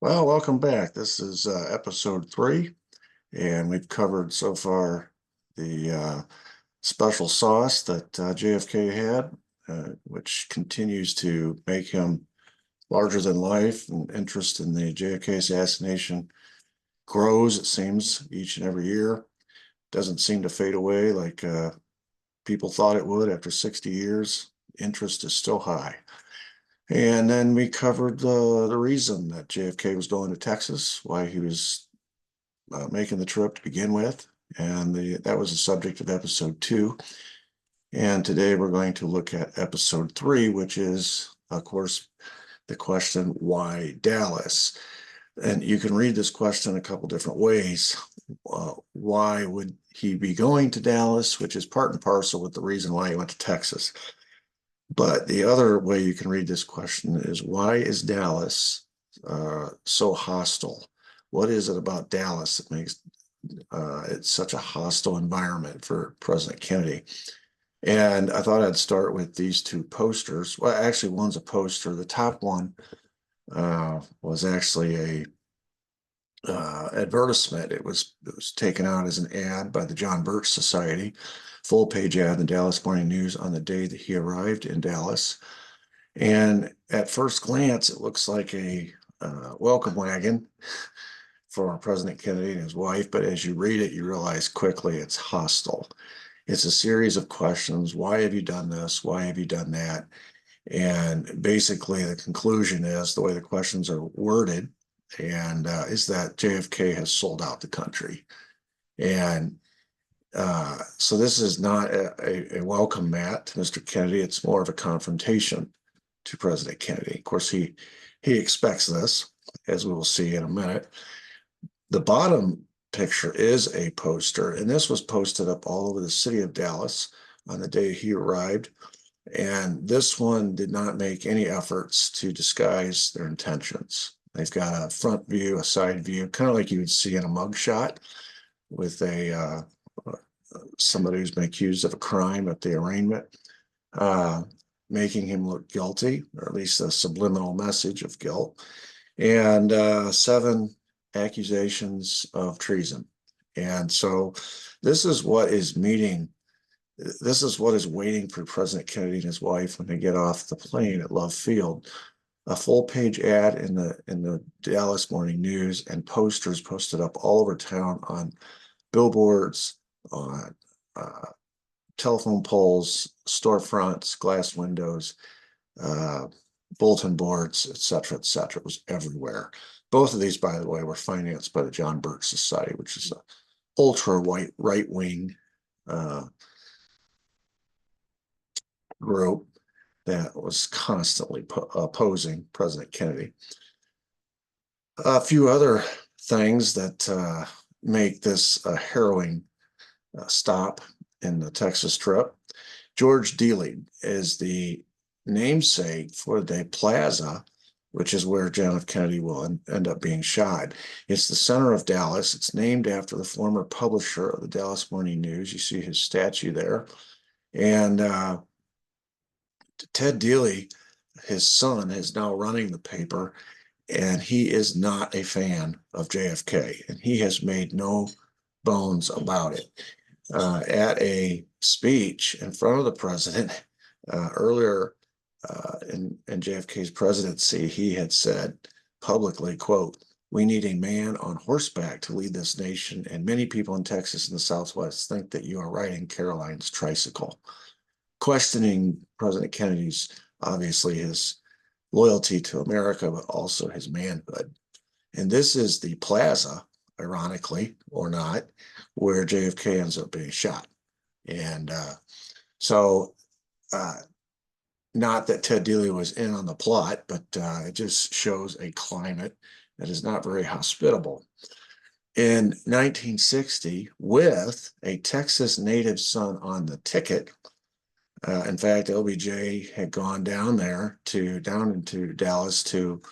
Well, welcome back. This is episode 3, and we've covered so far the special sauce that JFK had, which continues to make him larger than life, and interest in the JFK assassination grows, it seems, each and every year. Doesn't seem to fade away like people thought it would after 60 years. Interest is still high. And then we covered the reason that JFK was going to Texas, why he was making the trip to begin with, and that was the subject of episode 2. And today we're going to look at episode 3, which is, of course, the question, why Dallas? And you can read this question a couple different ways. Why would he be going to Dallas, which is part and parcel with the reason why he went to Texas. But the other way you can read this question is, why is Dallas so hostile? What is it about Dallas that makes it's such a hostile environment for President Kennedy? And I thought I'd start with these two posters. Well, actually, one's a poster. The top one was actually a advertisement. It was taken out as an ad by the John Birch Society, full page ad in the Dallas Morning News on the day that he arrived in Dallas. And at first glance, it looks like a welcome wagon for President Kennedy and his wife. But as you read it, you realize quickly it's hostile. It's a series of questions. Why have you done this? Why have you done that? And basically, the conclusion is, the way the questions are worded, and is that JFK has sold out the country. And so this is not a welcome mat to Mr. Kennedy. It's more of a confrontation to President Kennedy. Of course, he expects this, as we will see in a minute. The bottom picture is a poster, and this was posted up all over the city of Dallas on the day he arrived. And this one did not make any efforts to disguise their intentions. They've got a front view, a side view, kind of like you would see in a mugshot, with a somebody who's been accused of a crime at the arraignment, making him look guilty, or at least a subliminal message of guilt, and 7 accusations of treason. And so this is what is waiting for President Kennedy and his wife when they get off the plane at Love Field. A full page ad in the Dallas Morning News, and posters posted up all over town on billboards, on telephone poles, storefronts, glass windows, bulletin boards, etc., etc. It was everywhere. Both of these, by the way, were financed by the John Birch Society, which is an ultra-white right-wing group that was constantly opposing President Kennedy. A few other things that make this a harrowing stop in the Texas trip. George Dealey is the namesake for the plaza, which is where John F. Kennedy will end up being shot. It's the center of Dallas. It's named after the former publisher of the Dallas Morning News. You see his statue there. And Ted Dealey, his son, is now running the paper, and he is not a fan of JFK, and he has made no bones about it. At a speech in front of the president earlier in JFK's presidency, he had said publicly, quote, "We need a man on horseback to lead this nation, and many people in Texas and the Southwest think that you are riding Caroline's tricycle," questioning President Kennedy's, obviously, his loyalty to America, but also his manhood. And this is the plaza, ironically or not, where JFK ends up being shot. And so not that Ted Dealey was in on the plot, but it just shows a climate that is not very hospitable. In 1960, with a Texas native son on the ticket, in fact, LBJ had gone down into Dallas to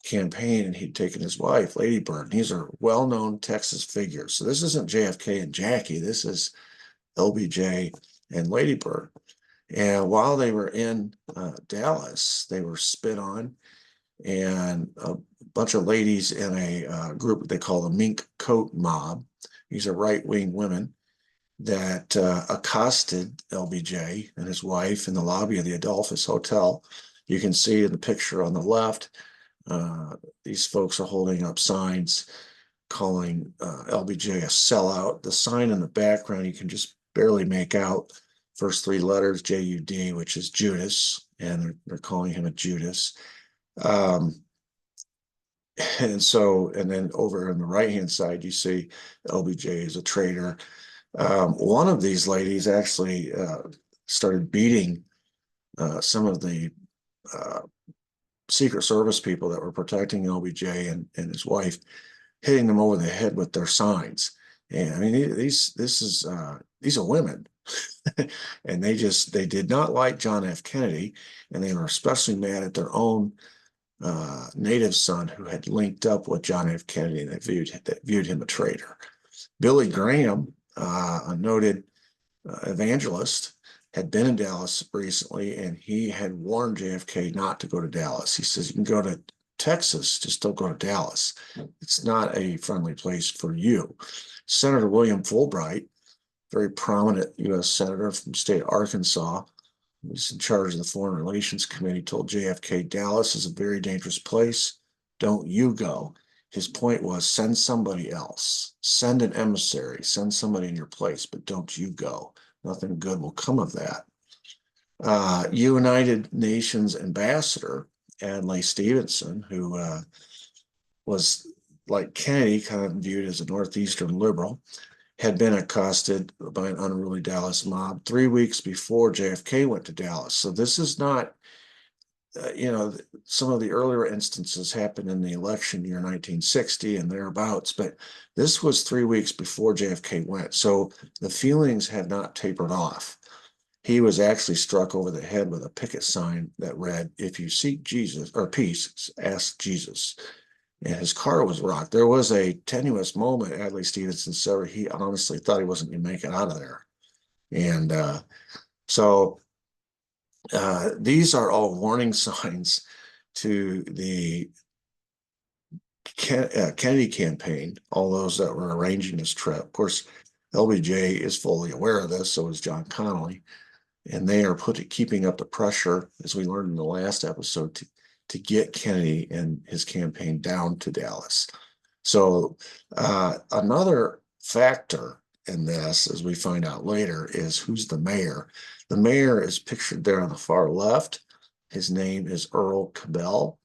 campaign, and he'd taken his wife, Lady Bird. These are well-known Texas figures. So this isn't JFK and Jackie. This is LBJ and Lady Bird. And while they were in Dallas, they were spit on. and a bunch of ladies in a group they call the Mink Coat Mob. These are right-wing women that accosted LBJ and his wife in the lobby of the Adolphus Hotel. You can see in the picture on the left, these folks are holding up signs calling LBJ a sellout. The sign in the background, you can just barely make out first three letters, J-U-D, which is Judas, and they're calling him a Judas. And then over on the right-hand side, you see LBJ is a traitor. One of these ladies actually started beating some of the Secret Service people that were protecting LBJ and his wife, hitting them over the head with their signs. And I mean, these are women, and they did not like John F. Kennedy, and they were especially mad at their own native son who had linked up with John F. Kennedy, and that viewed him a traitor. Billy Graham, a noted evangelist, had been in Dallas recently, and he had warned JFK not to go to Dallas. He says, you can go to Texas, just don't go to Dallas. It's not a friendly place for you. Senator William Fulbright, very prominent U.S. senator from the state of Arkansas, who's in charge of the Foreign Relations Committee, told JFK, Dallas is a very dangerous place. Don't you go. His point was, send somebody else. Send an emissary. Send somebody in your place, but don't you go. Nothing good will come of that. United Nations ambassador, Adlai Stevenson, who was, like Kennedy, kind of viewed as a Northeastern liberal, had been accosted by an unruly Dallas mob 3 weeks before JFK went to Dallas. So this is not, some of the earlier instances happened in the election year 1960 and thereabouts, but this was 3 weeks before JFK went. So the feelings had not tapered off. He was actually struck over the head with a picket sign that read, if you seek Jesus or peace, ask Jesus. And his car was rocked. There was a tenuous moment, Adlai Stevenson said, where he honestly thought he wasn't going to make it out of there. And these are all warning signs to the Kennedy campaign, all those that were arranging this trip. Of course, LBJ is fully aware of this, so is John Connally. And they are keeping up the pressure, as we learned in the last episode, to get Kennedy and his campaign down to Dallas. So another factor in this, as we find out later, is who's the mayor. The mayor is pictured there on the far left. His name is Earl Cabell.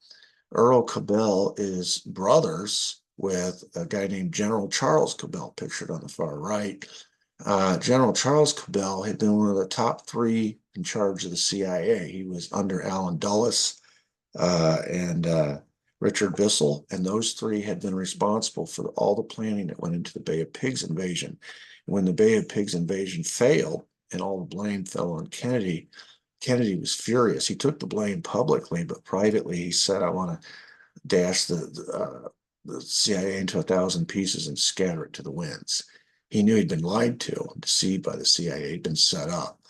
Earl Cabell is brothers with a guy named General Charles Cabell, pictured on the far right. General Charles Cabell had been one of the top three in charge of the CIA. He was under Allen Dulles and Richard Bissell, and those three had been responsible for all the planning that went into the Bay of Pigs invasion. And when the Bay of Pigs invasion failed and all the blame fell on Kennedy, Kennedy was furious. He took the blame publicly, but privately he said, I want to dash the CIA into 1,000 pieces and scatter it to the winds. He knew he'd been lied to and deceived by the CIA. He'd been set up.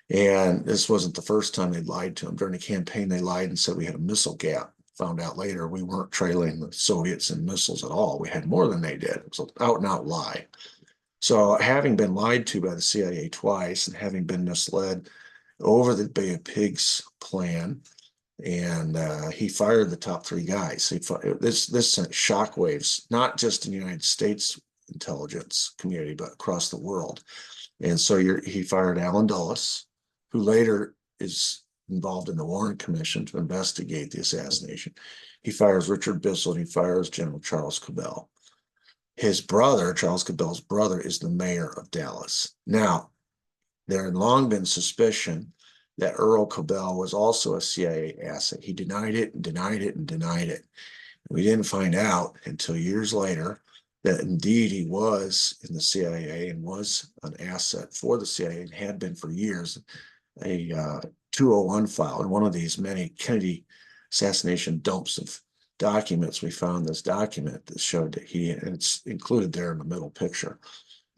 And this wasn't the first time they'd lied to him. During the campaign, they lied and said we had a missile gap. Found out later we weren't trailing the Soviets in missiles at all. We had more than they did. It was an out and out lie. So having been lied to by the CIA twice and having been misled over the Bay of Pigs plan, and he fired the top three guys. This sent shockwaves, not just in the United States intelligence community, but across the world. And so he fired Allen Dulles, who later is involved in the Warren Commission to investigate the assassination. He fires Richard Bissell, and he fires General Charles Cabell. His brother, Charles Cabell's brother, is the mayor of Dallas. Now, there had long been suspicion that Earl Cabell was also a CIA asset. He denied it and denied it and denied it. We didn't find out until years later that indeed he was in the CIA and was an asset for the CIA and had been for years. A 201 file in one of these many Kennedy assassination dumps of documents, we found this document that showed that and it's included there in the middle picture,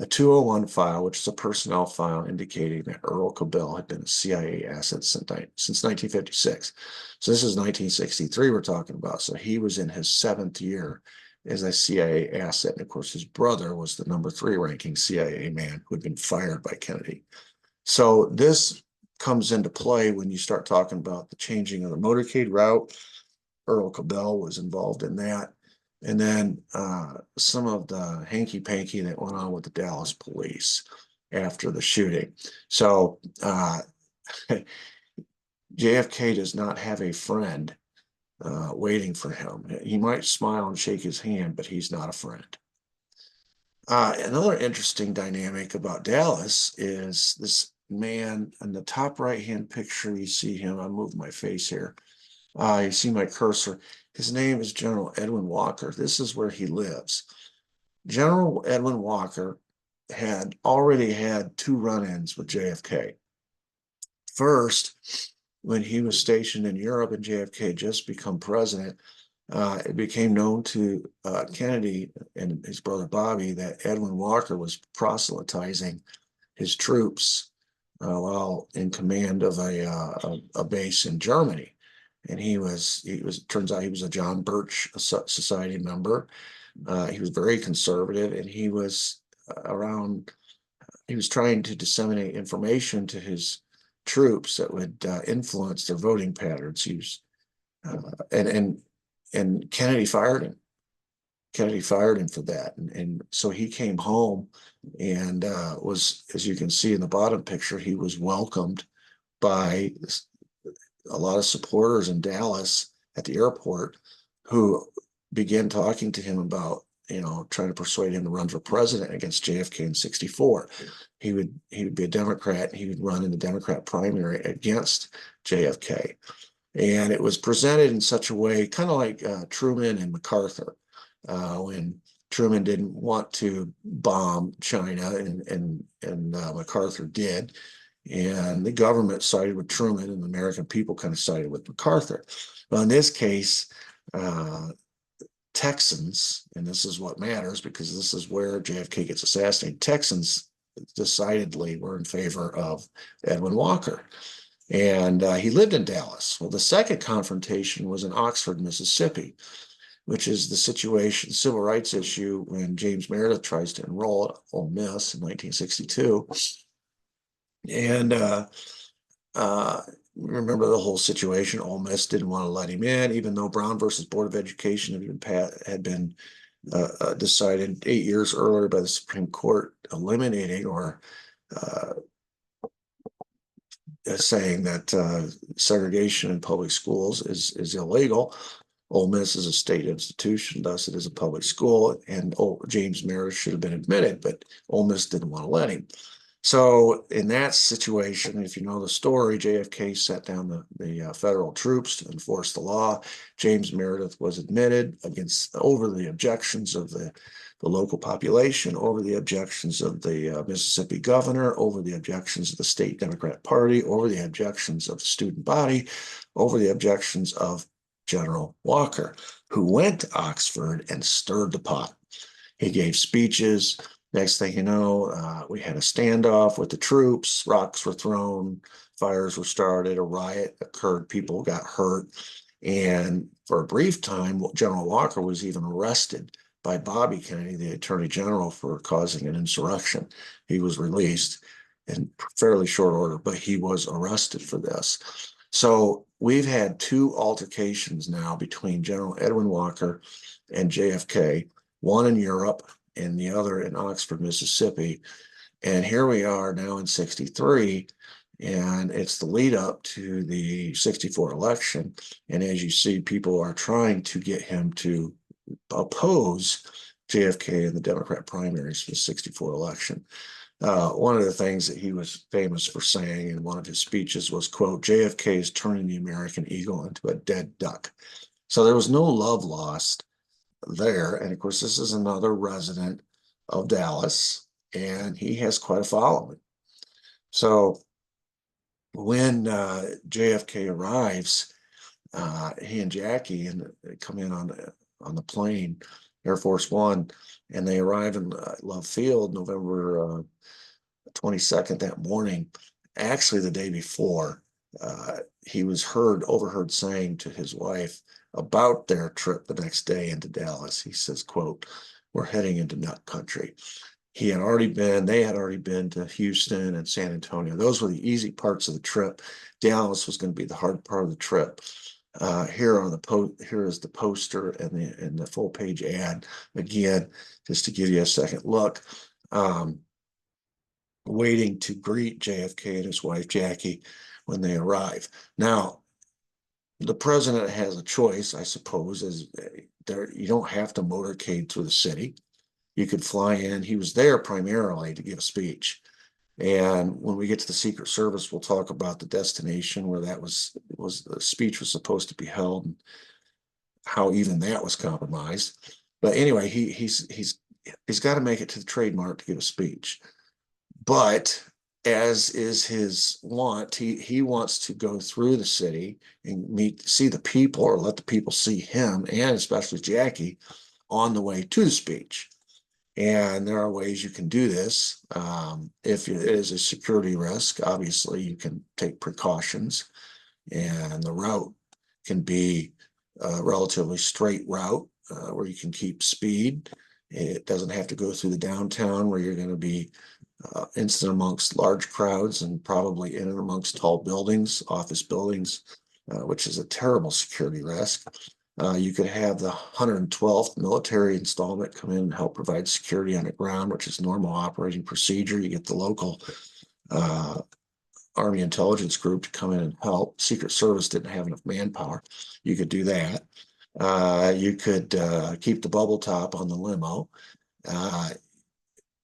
a 201 file, which is a personnel file indicating that Earl Cabell had been a CIA asset since 1956. So this is 1963 we're talking about. So he was in his 7th year as a CIA asset. And of course, his brother was the number 3 ranking CIA man who had been fired by Kennedy. So this comes into play when you start talking about the changing of the motorcade route. Earl Cabell was involved in that. And then some of the hanky-panky that went on with the Dallas police after the shooting. So JFK does not have a friend waiting for him. He might smile and shake his hand, but he's not a friend. Another interesting dynamic about Dallas is this man in the top right-hand picture. You see him. I move my face here. You see my cursor. His name is General Edwin Walker. This is where he lives. General Edwin Walker had already had 2 run-ins with JFK. First, when he was stationed in Europe and JFK had just become president, it became known to Kennedy and his brother Bobby that Edwin Walker was proselytizing his troops while in command of a base in Germany. And turns out he was a John Birch Society member. He was very conservative, and he was trying to disseminate information to his troops that would influence their voting patterns. He was, and Kennedy fired him. Kennedy fired him for that. And so he came home and was, as you can see in the bottom picture, he was welcomed by a lot of supporters in Dallas at the airport who began talking to him about, trying to persuade him to run for president against JFK in 64. He would be a Democrat. And he would run in the Democrat primary against JFK. And it was presented in such a way, kind of like Truman and MacArthur, when Truman didn't want to bomb China and MacArthur did. And the government sided with Truman and the American people kind of sided with MacArthur. Well, in this case, Texans, and this is what matters because this is where JFK gets assassinated, Texans decidedly were in favor of Edwin Walker. And he lived in Dallas. Well, the second confrontation was in Oxford, Mississippi, which is the civil rights issue when James Meredith tries to enroll at Ole Miss in 1962. And remember the whole situation. Ole Miss didn't want to let him in, even though Brown versus Board of Education had been decided 8 years earlier by the Supreme Court, eliminating or saying that segregation in public schools is illegal. Ole Miss is a state institution, thus it is a public school, and James Meredith should have been admitted, but Ole Miss didn't want to let him. So in that situation, if you know the story, JFK sent down the federal troops to enforce the law. James Meredith was admitted over the objections of the local population, over the objections of the Mississippi governor, over the objections of the state Democrat Party, over the objections of the student body, over the objections of General Walker, who went to Oxford and stirred the pot. He gave speeches. Next thing you know, we had a standoff with the troops. Rocks were thrown, fires were started, a riot occurred, people got hurt. And for a brief time, General Walker was even arrested by Bobby Kennedy, the Attorney General, for causing an insurrection. He was released in fairly short order, but he was arrested for this. So we've had 2 altercations now between General Edwin Walker and JFK, one in Europe and the other in Oxford, Mississippi. And here we are now in 63, and it's the lead up to the 64 election. And as you see, people are trying to get him to oppose JFK in the Democrat primaries for the 64 election. One of the things that he was famous for saying in one of his speeches was, quote, JFK is turning the American eagle into a dead duck. So there was no love lost there. And of course, this is another resident of Dallas, and he has quite a following. So when JFK arrives, he and Jackie come in on the plane Air Force One, and they arrive in Love Field November 22nd that morning. Actually, the day before, he was overheard saying to his wife about their trip the next day into Dallas. He says, quote, "We're heading into nut country." They had already been to Houston and San Antonio. Those were the easy parts of the trip. Dallas was going to be the hard part of the trip. Here is the poster and the full page ad again, just to give you a second look. Waiting to greet JFK and his wife Jackie when they arrive. Now, the president has a choice, I suppose, as there you don't have to motorcade through the city. You could fly in. He was there primarily to give a speech. And when we get to the Secret Service, we'll talk about the destination where that was the speech was supposed to be held, and how even that was compromised. But anyway, he's got to make it to the Trade Mart to give a speech. But as is his wont, he wants to go through the city and see the people, or let the people see him, and especially Jackie, on the way to the speech. And there are ways you can do this. If it is a security risk, obviously you can take precautions, and the route can be a relatively straight route where you can keep speed. It doesn't have to go through the downtown where you're going to be instant amongst large crowds and probably in and amongst tall buildings, office buildings, which is a terrible security risk. You could have the 112th military installment come in and help provide security on the ground, which is normal operating procedure. You get the local Army intelligence group to come in and help. Secret Service didn't have enough manpower. You could do that. You could keep the bubble top on the limo.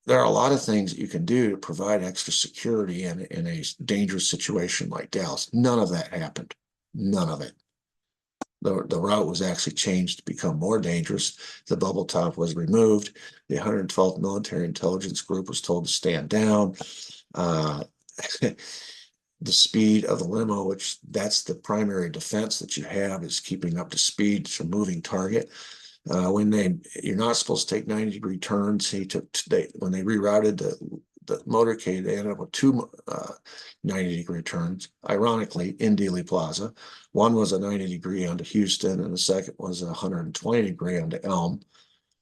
There are a lot of things that you can do to provide extra security in a dangerous situation like Dallas. None of that happened. None of it. The route was actually changed to become more dangerous. The bubble top was removed. The 112th Military Intelligence Group was told to stand down. The speed of the limo, which that's the primary defense that you have, is keeping up to speed to a moving target. You're not supposed to take 90-degree turns. When they rerouted the motorcade, they ended up with two 90-degree turns, ironically, in Dealey Plaza. One was a 90-degree onto Houston, and the second was a 120-degree onto Elm,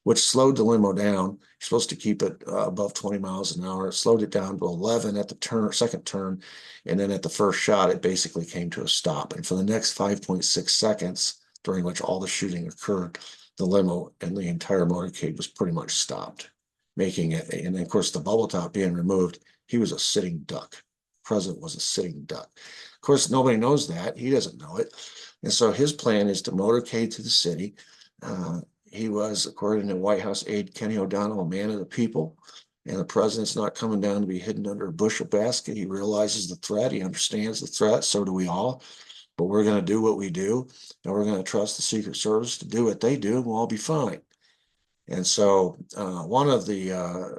which slowed the limo down. You're supposed to keep it above 20 miles an hour. It slowed it down to 11 at the second turn, and then at the first shot, it basically came to a stop. And for the next 5.6 seconds, during which all the shooting occurred, the limo and the entire motorcade was pretty much stopped, making it. And of course, the bubble top being removed, he was a sitting duck. The president was a sitting duck. Of course, nobody knows that. He doesn't know it. And so his plan is to motorcade to the city. He was, according to White House aide Kenny O'Donnell, a man of the people. And the president's not coming down to be hidden under a bushel basket. He realizes the threat. He understands the threat. So do we all. But we're going to do what we do, and we're going to trust the Secret Service to do what they do, and we'll all be fine. And so one of the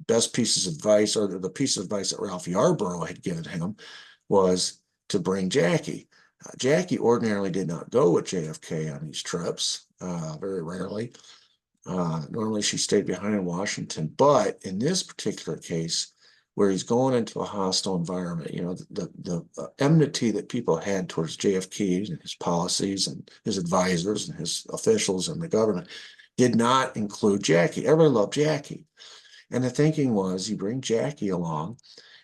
best pieces of advice, or the piece of advice that Ralph Yarborough had given him, was to bring Jackie. Jackie ordinarily did not go with JFK on these trips, very rarely. Normally she stayed behind in Washington, but in this particular case, where he's going into a hostile environment, the enmity that people had towards JFK and his policies and his advisors and his officials and the government did not include Jackie. Everybody loved Jackie. And the thinking was, you bring Jackie along,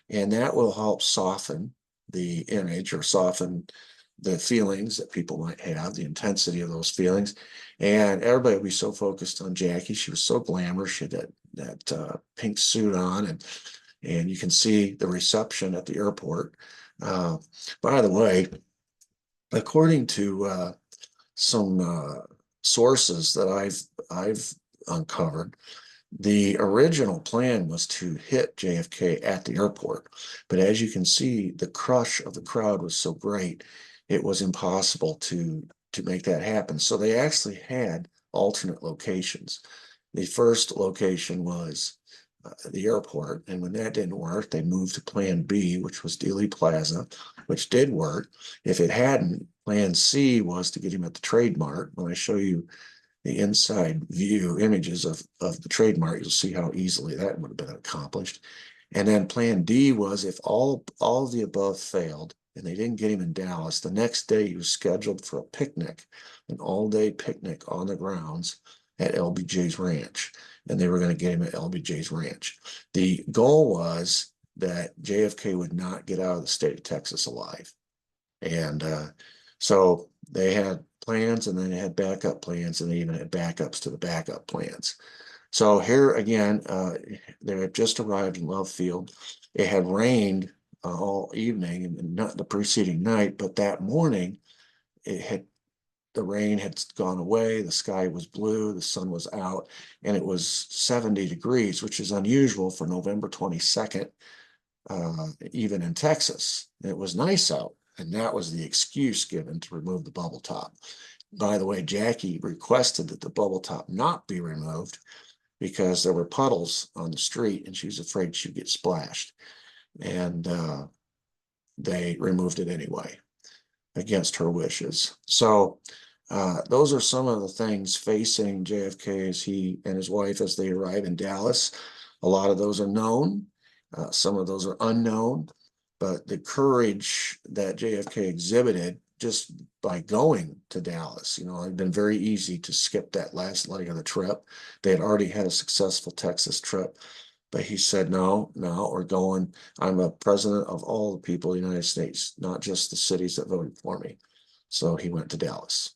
and that will help soften the image, or soften the feelings that people might have, the intensity of those feelings. And everybody would be so focused on Jackie. She was so glamorous. She had that pink suit on, and you can see the reception at the airport. By the way, according to some sources that I've uncovered, the original plan was to hit JFK at the airport. But as you can see, the crush of the crowd was so great, it was impossible to make that happen. So they actually had alternate locations. The first location was the airport, and when that didn't work, they moved to plan B, which was Dealey Plaza, which did work. If it hadn't, plan C was to get him at the Trade Mart. When I show you the inside view images of the trademark, you'll see how easily that would have been accomplished. And then plan D was if all of the above failed and they didn't get him in Dallas, the next day he was scheduled for a picnic, an all-day picnic on the grounds at LBJ's Ranch. And they were going to get him at LBJ's Ranch. The goal was that JFK would not get out of the state of Texas alive. And so they had plans, and then they had backup plans, and they even had backups to the backup plans. So here again, they had just arrived in Love Field. It had rained all evening and not the preceding night, but that morning the rain had gone away, the sky was blue, the sun was out, and it was 70 degrees, which is unusual for November 22nd, even in Texas. It was nice out, and that was the excuse given to remove the bubble top. By the way, Jackie requested that the bubble top not be removed because there were puddles on the street and she was afraid she'd get splashed. And they removed it anyway, against her wishes. So those are some of the things facing JFK as he and his wife as they arrive in Dallas. A lot of those are known. Some of those are unknown, but the courage that JFK exhibited just by going to Dallas, it'd been very easy to skip that last leg of the trip. They had already had a successful Texas trip, but he said, no, we're going. I'm a president of all the people of the United States, not just the cities that voted for me. So he went to Dallas.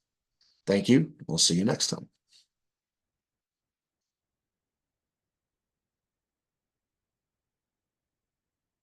Thank you. We'll see you next time.